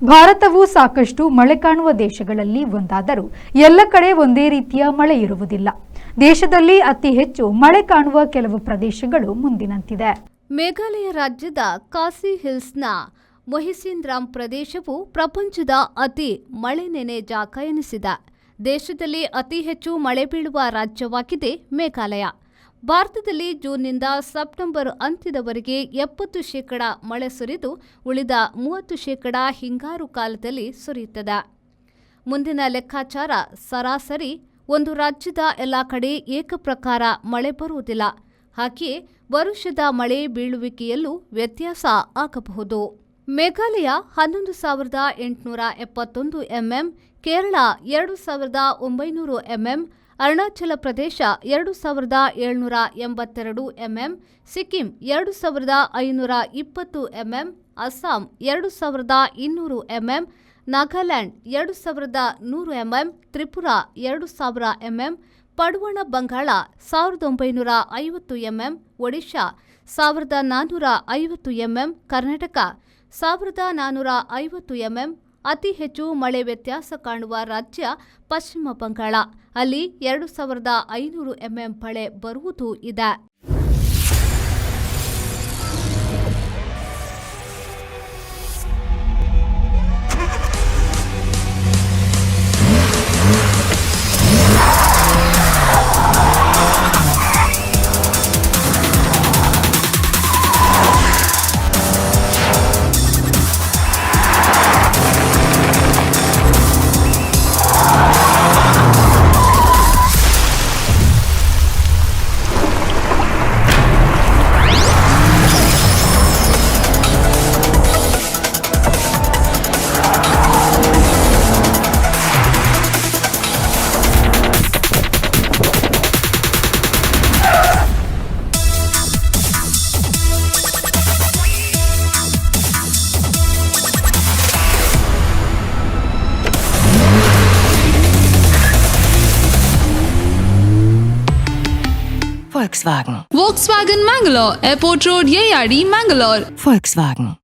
ಭಾರತವು ಸಾಕಷ್ಟು ಮಳೆ ಕಾಣುವ ದೇಶಗಳಲ್ಲಿ ಒಂದಾದರೂ ಎಲ್ಲ ಕಡೆ ಒಂದೇ ರೀತಿಯ ಮಳೆ ಇರುವುದಿಲ್ಲ. ದೇಶದಲ್ಲಿ ಅತಿ ಹೆಚ್ಚು ಮಳೆ ಕಾಣುವ ಕೆಲವು ಪ್ರದೇಶಗಳು ಮುಂದಿನಂತಿದೆ. ಮೇಘಾಲಯ ರಾಜ್ಯದ ಖಾಸಿ ಹಿಲ್ಸ್ನ ಮೊಹಿಸಿನ್ರಾಮ್ ಪ್ರದೇಶವು ಪ್ರಪಂಚದ ಅತಿ ಮಳೆ ನೆನೆ ಜಾಗ ಎನಿಸಿದೆ. ದೇಶದಲ್ಲಿ ಅತಿ ಹೆಚ್ಚು ಮಳೆ ಬೀಳುವ ರಾಜ್ಯವಾಗಿದೆ ಮೇಘಾಲಯ. ಭಾರತದಲ್ಲಿ ಜೂನ್ನಿಂದ ಸೆಪ್ಟೆಂಬರ್ ಅಂತ್ಯದವರೆಗೆ 70% ಮಳೆ ಸುರಿದು ಉಳಿದ 30% ಹಿಂಗಾರು ಕಾಲದಲ್ಲಿ ಸುರಿಯುತ್ತದೆ. ಮುಂದಿನ ಲೆಕ್ಕಾಚಾರ ಸರಾಸರಿ ಒಂದು ರಾಜ್ಯದ ಎಲ್ಲ ಕಡೆ ಏಕಪ್ರಕಾರ ಮಳೆ ಬರುವುದಿಲ್ಲ. ಹಾಗೆಯೇ ವರುಷದ ಮಳೆ ಬೀಳುವಿಕೆಯಲ್ಲೂ ವ್ಯತ್ಯಾಸ ಆಗಬಹುದು. Meghalaya 11,871 mm, Kerala 2,900 mm, Arunachal Pradesh 2,782 mm, Sikkim 2,520 mm, Assam 2,200 mm, Nagaland 2,100 mm, Tripura 2,000 mm, ಪಡುವಣ Bengal 1,950 mm, Odisha 1,450 mm, Karnataka 1,450 mm. ಅತಿ ಹೆಚ್ಚು ಮಳೆ ವ್ಯತ್ಯಾಸ ಕಾಣುವ ರಾಜ್ಯ ಪಶ್ಚಿಮ ಬಂಗಾಳ. ಅಲ್ಲಿ 2,500 ಎಂಎಂ ಮಳೆ ಬರುವುದೂ ಇದೆ. Volkswagen Mangalore, Airport Road, Yeyadi, Mangalore. Volkswagen.